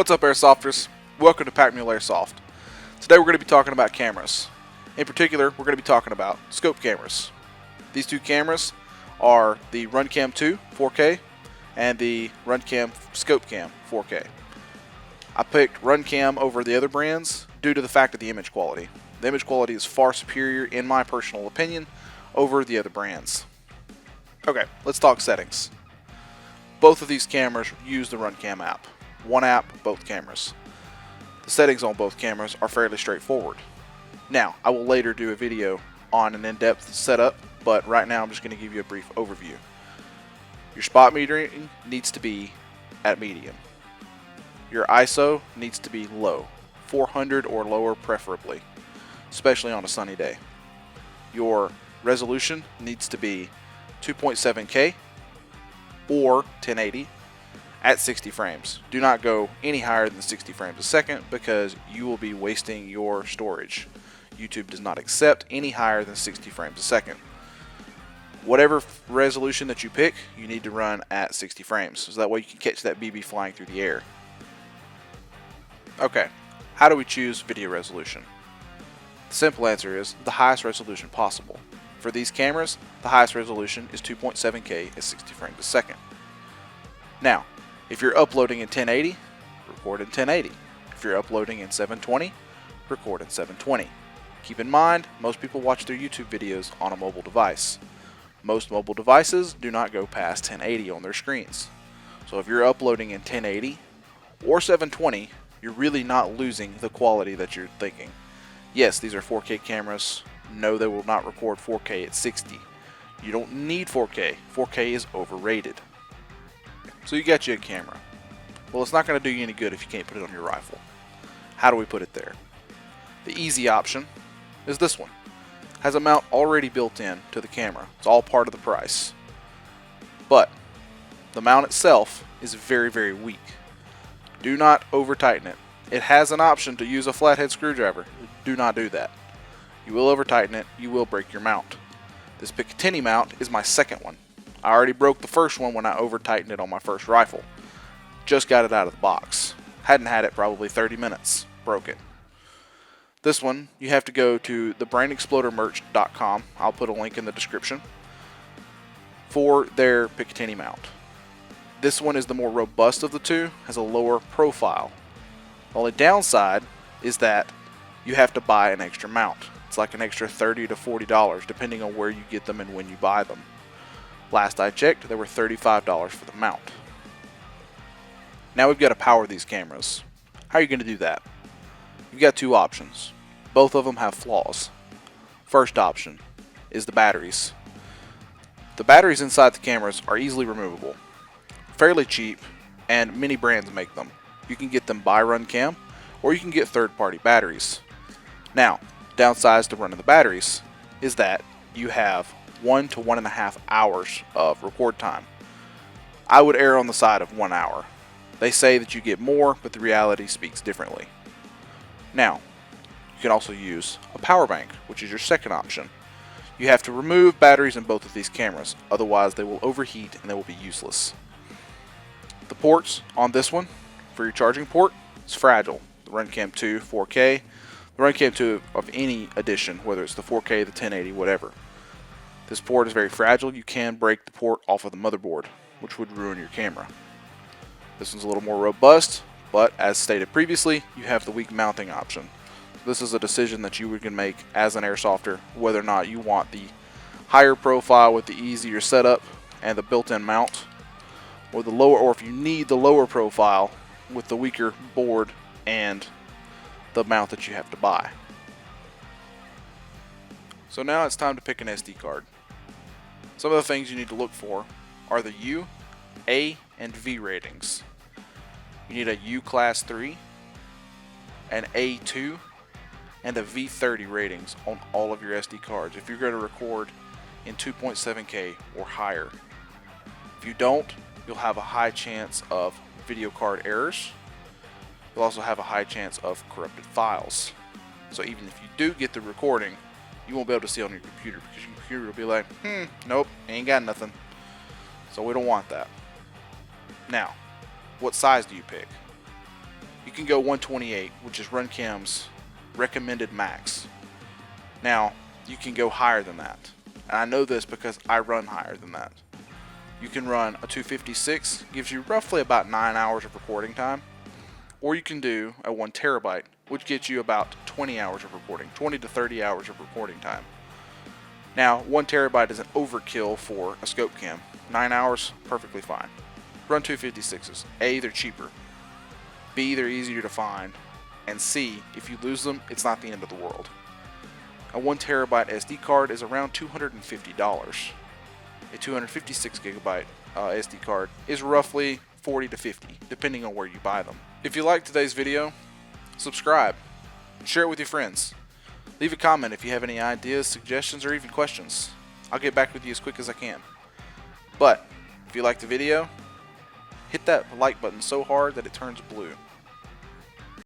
What's up, Airsofters? Welcome to Pack Mule Airsoft. Today we're going to be talking about cameras. In particular, we're going to be talking about scope cameras. These two cameras are the Runcam 2 4K and the Runcam Scope Cam 4K. I picked Runcam over the other brands due to the fact of the image quality. The image quality is far superior, in my personal opinion, over the other brands. Okay, let's talk settings. Both of these cameras use the Runcam app. One app, both cameras. The settings on both cameras are fairly straightforward. Now, I will later do a video on an in-depth setup, but right now I'm just going to give you a brief overview. Your spot metering needs to be at medium. Your ISO needs to be low, 400 or lower preferably, especially on a sunny day. Your resolution needs to be 2.7K or 1080 at 60 frames. Do not go any higher than 60 frames a second because you will be wasting your storage. YouTube does not accept any higher than 60 frames a second. Whatever resolution that you pick, you need to run at 60 frames, so that way you can catch that BB flying through the air. Okay, how do we choose video resolution? The simple answer is the highest resolution possible. For these cameras, the highest resolution is 2.7K at 60 frames a second. Now, if you're uploading in 1080, record in 1080. If you're uploading in 720, record in 720. Keep in mind, most people watch their YouTube videos on a mobile device. Most mobile devices do not go past 1080 on their screens. So if you're uploading in 1080 or 720, you're really not losing the quality that you're thinking. Yes, these are 4K cameras. No, they will not record 4K at 60. You don't need 4K. 4K is overrated. So you got you a camera. Well, it's not going to do you any good if you can't put it on your rifle. How do we put it there? The easy option is this one. It has a mount already built in to the camera. It's all part of the price. But the mount itself is very, very weak. Do not over tighten it. It has an option to use a flathead screwdriver. Do not do that. You will over tighten it, you will break your mount. This Picatinny mount is my second one. I already broke the first one when I over tightened it on my first rifle. Just got it out of the box. Hadn't had it probably 30 minutes. Broke it. This one, you have to go to thebrainexplodermerch.com. I'll put a link in the description for their Picatinny mount. This one is the more robust of the two, has a lower profile. The only downside is that you have to buy an extra mount. It's like an extra $30 to $40 depending on where you get them and when you buy them. Last I checked, they were $35 for the mount. Now we've got to power these cameras. How are you going to do that? You've got two options. Both of them have flaws. First option is the batteries. The batteries inside the cameras are easily removable. Fairly cheap, and many brands make them. You can get them by Runcam, or you can get third-party batteries. Now, downsides to running the batteries is that you have 1 to 1.5 hours of record time. I would err on the side of 1 hour. They say that you get more, but the reality speaks differently. Now, you can also use a power bank, which is your second option. You have to remove batteries in both of these cameras, otherwise they will overheat and they will be useless. The ports on this one, for your charging port, is fragile. The Runcam 2 4K, the Runcam 2 of any edition, whether it's the 4K, the 1080, whatever. This port is very fragile. You can break the port off of the motherboard, which would ruin your camera. This one's a little more robust, but as stated previously, you have the weak mounting option. This is a decision that you can make as an airsofter, whether or not you want the higher profile with the easier setup and the built-in mount, or the lower, or if you need the lower profile with the weaker board and the mount that you have to buy. So now it's time to pick an SD card. Some of the things you need to look for are the U, A, and V ratings. You need a U Class 3, an A2, and a V30 ratings on all of your SD cards if you're going to record in 2.7K or higher. If you don't, you'll have a high chance of video card errors. You'll also have a high chance of corrupted files. So even if you do get the recording, you won't be able to see it on your computer because your computer will be like, nope, ain't got nothing. So we don't want that. Now, what size do you pick? you can go 128, which is Runcam's recommended max. Now, you can go higher than that. And I know this because I run higher than that. You can run a 256, gives you roughly about 9 hours of recording time. Or you can do a 1 terabyte, which gets you about 20 hours of recording, 20 to 30 hours of recording time. Now, 1 terabyte is an overkill for a scope cam. 9 hours, perfectly fine. Run 256s. A, they're cheaper. B, they're easier to find. And C, if you lose them, it's not the end of the world. A 1 terabyte SD card is around $250. A 256 gigabyte SD card is roughly $40 to $50, depending on where you buy them. If you liked today's video, subscribe and share it with your friends. Leave a comment if you have any ideas, suggestions, or even questions. I'll get back with you as quick as I can. But if you liked the video, hit that like button so hard that it turns blue.